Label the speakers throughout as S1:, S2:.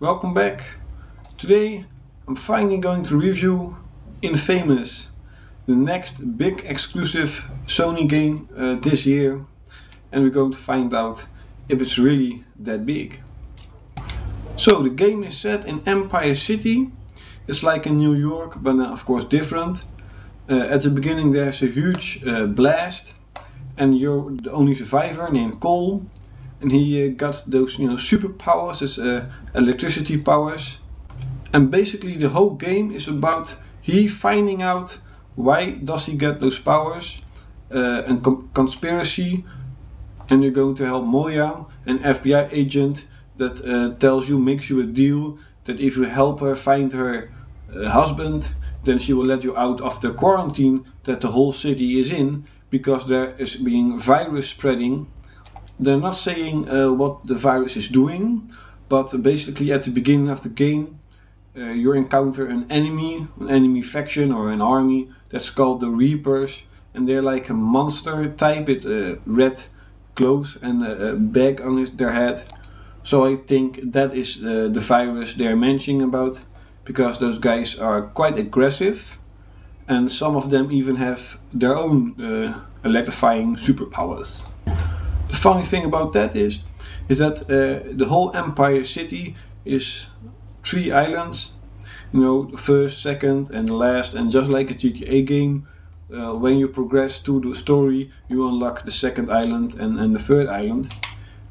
S1: Welcome back. Today I'm finally going to review Infamous, the next big exclusive Sony game this year, and we're going to find out if it's really that big. So the game is set in Empire City. It's like in New York, but of course different. At the beginning there's a huge blast, and you're the only survivor named Cole. And he got those superpowers, his electricity powers. And basically the whole game is about he finding out why does he get those powers, and conspiracy. And you're going to help Moya, an FBI agent that makes you a deal that if you help her find her husband, then she will let you out of the quarantine that the whole city is in, because there is being virus spreading. They're not saying what the virus is doing, but basically at the beginning of the game you encounter an enemy faction or an army that's called the Reapers, and they're like a monster type with red clothes and a bag on their head. So I think that is the virus they're mentioning about, because those guys are quite aggressive, and some of them even have their own electrifying superpowers. The funny thing about that is that the whole Empire City is 3 islands. The first, second, and the last. And just like a GTA game, when you progress to the story, you unlock the second island and the third island.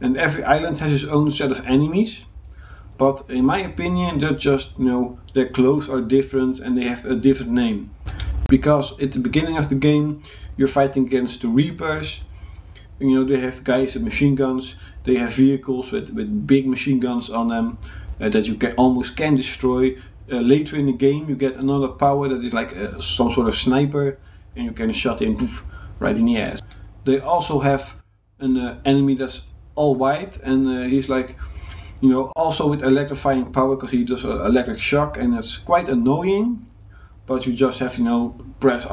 S1: And every island has its own set of enemies. But in my opinion, they're just their clothes are different and they have a different name. Because at the beginning of the game, you're fighting against the Reapers. They have guys with machine guns. They have vehicles with big machine guns on them that you almost can destroy. Later in the game you get another power that is like some sort of sniper, and you can shot him right in the ass. They also have an enemy that's all white, and he's like also with electrifying power, because he does electric shock, and it's quite annoying. But you just have press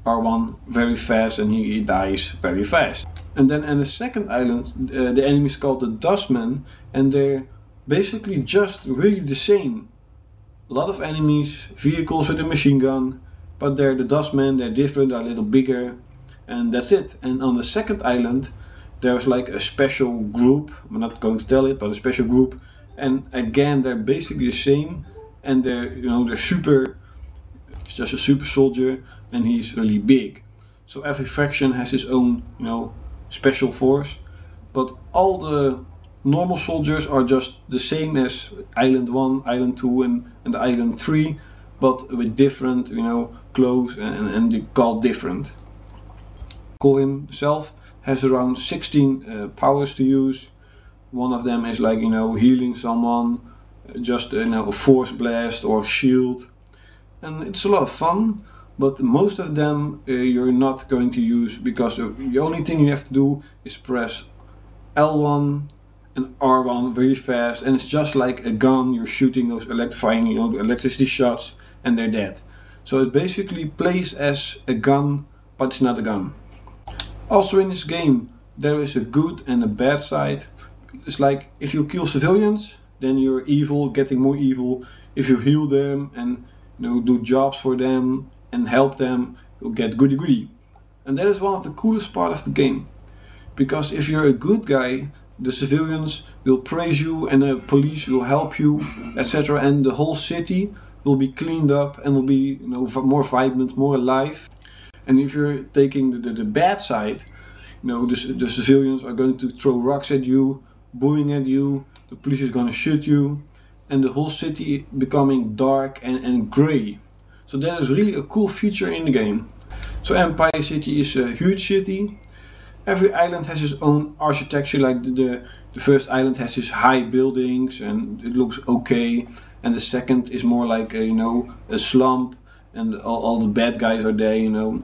S1: R1 very fast, and he dies very fast. And then in the second island, the enemy is called the Dustmen, and they're basically just really the same. A lot of enemies, vehicles with a machine gun, but they're the Dustmen, they're different, they're a little bigger, and that's it. And on the second island, there's like a special group, I'm not going to tell it, but a special group, and again they're basically the same, and they're super. It's just a super soldier, and he's really big. So every faction has his own, special force, but all the normal soldiers are just the same as Island 1, Island 2 and Island 3, but with different, clothes and they're called different. Cole himself has around 16 powers to use. One of them is like, healing someone, just a force blast or shield. And it's a lot of fun, but most of them you're not going to use, because the only thing you have to do is press L1 and R1 very fast, and it's just like a gun. You're shooting those electrifying, the electricity shots, and they're dead. So it basically plays as a gun, but it's not a gun. Also in this game there is a good and a bad side. It's like if you kill civilians, then you're evil, getting more evil. If you heal them and do jobs for them and help them, you'll get goody goody. And that is one of the coolest part of the game, because if you're a good guy, the civilians will praise you and the police will help you, etc. And the whole city will be cleaned up and will be more vibrant, more alive. And if you're taking the bad side, the civilians are going to throw rocks at you, booing at you, the police is going to shoot you, and the whole city becoming dark and grey. So that is really a cool feature in the game. So Empire City is a huge city. Every island has its own architecture. Like the first island has its high buildings and it looks okay, and the second is more like a slump, and all the bad guys are there,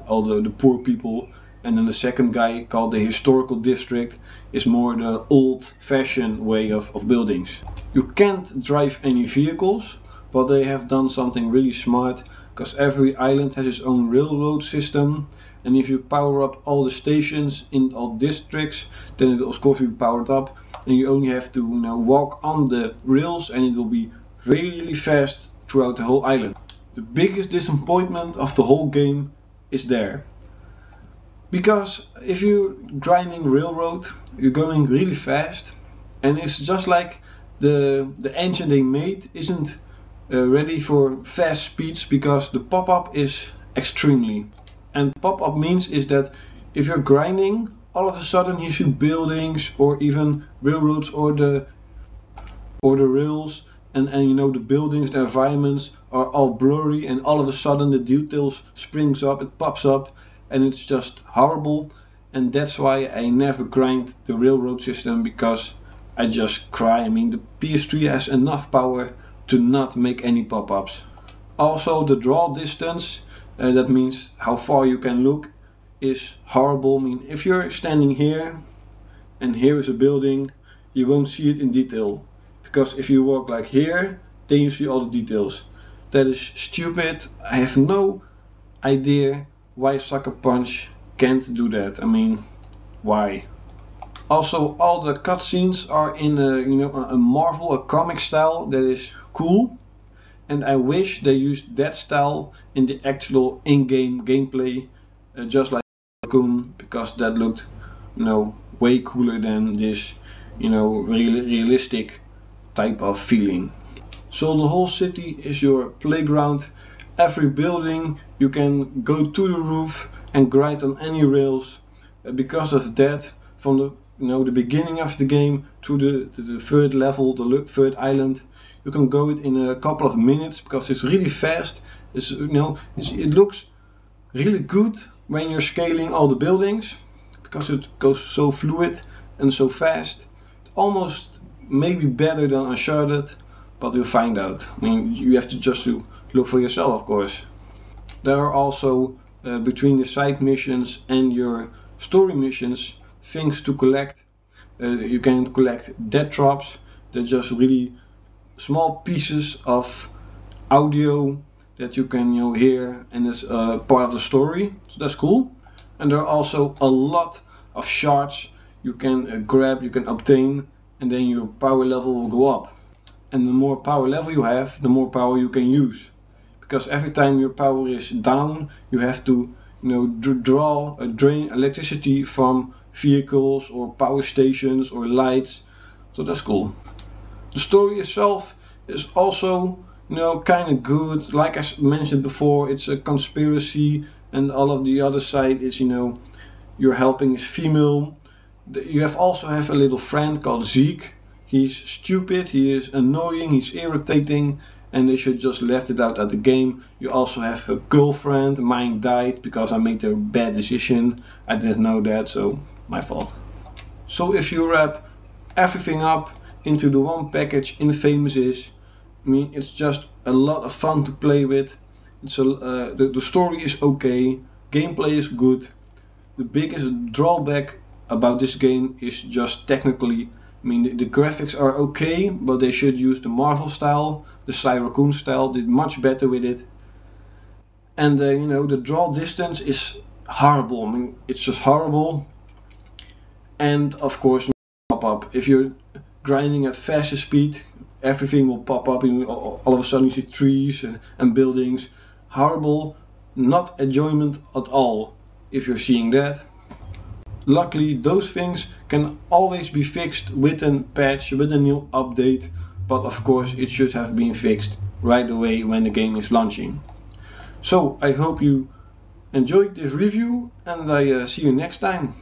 S1: all the poor people. And then the second guy, called the historical district, is more the old-fashioned way of buildings. You can't drive any vehicles, but they have done something really smart, because every island has its own railroad system, and if you power up all the stations in all districts, then it will of course be powered up, and you only have to walk on the rails, and it will be really fast throughout the whole island. The biggest disappointment of the whole game is there. Because if you're grinding railroad, you're going really fast, and it's just like the engine they made isn't ready for fast speeds, because the pop-up is extremely. And pop-up means is that if you're grinding, all of a sudden you see buildings or even railroads or the rails, and the buildings, the environments are all blurry, and all of a sudden the details springs up, it pops up, and it's just horrible. And that's why I never grind the railroad system, because I just cry. I mean, the PS3 has enough power to not make any pop-ups. Also, the draw distance, that means how far you can look, is horrible. I mean, if you're standing here and here is a building, you won't see it in detail, because if you walk like here, then you see all the details. That is stupid. I have no idea why Sucker Punch can't do that. I mean, why? Also, all the cutscenes are in a Marvel, a comic style that is cool, and I wish they used that style in the actual in-game gameplay, just like Coon, because that looked way cooler than this realistic type of feeling. So the whole city is your playground. Every building you can go to the roof and grind on any rails. Because of that, from the beginning of the game to the third level, the third island, you can go it in a couple of minutes, because it's really fast. It looks really good when you're scaling all the buildings, because it goes so fluid and so fast. Almost maybe better than Uncharted, but we'll find out. I mean, you have to just to look for yourself, of course. There are also between the side missions and your story missions things to collect. You can collect dead drops. They're just really small pieces of audio that you can hear, and it's part of the story, so that's cool. And there are also a lot of shards you can grab, you can obtain, and then your power level will go up. And the more power level you have, the more power you can use, because every time your power is down, you have to drain electricity from vehicles or power stations or lights, so that's cool. The story itself is also kind of good. Like I mentioned before, it's a conspiracy, and all of the other side is you're helping is female. You also have a little friend called Zeke. He's stupid, he is annoying, he's irritating, and they should just left it out at the game. You also have a girlfriend. Mine died because I made a bad decision. I didn't know that, so my fault. So if you wrap everything up into the one package Infamous is, I mean, it's just a lot of fun to play with. The story is okay, gameplay is good. The biggest drawback about this game is just technically. I mean, the graphics are okay, but they should use the Marvel style, the Sly Raccoon style, did much better with it. And the draw distance is horrible. I mean, it's just horrible. And of course, pop up. If you're grinding at faster speed, everything will pop up, and all of a sudden you see trees and buildings. Horrible, not enjoyment at all if you're seeing that. Luckily, those things can always be fixed with a patch, with a new update, but of course it should have been fixed right away when the game is launching. So I hope you enjoyed this review, and I see you next time.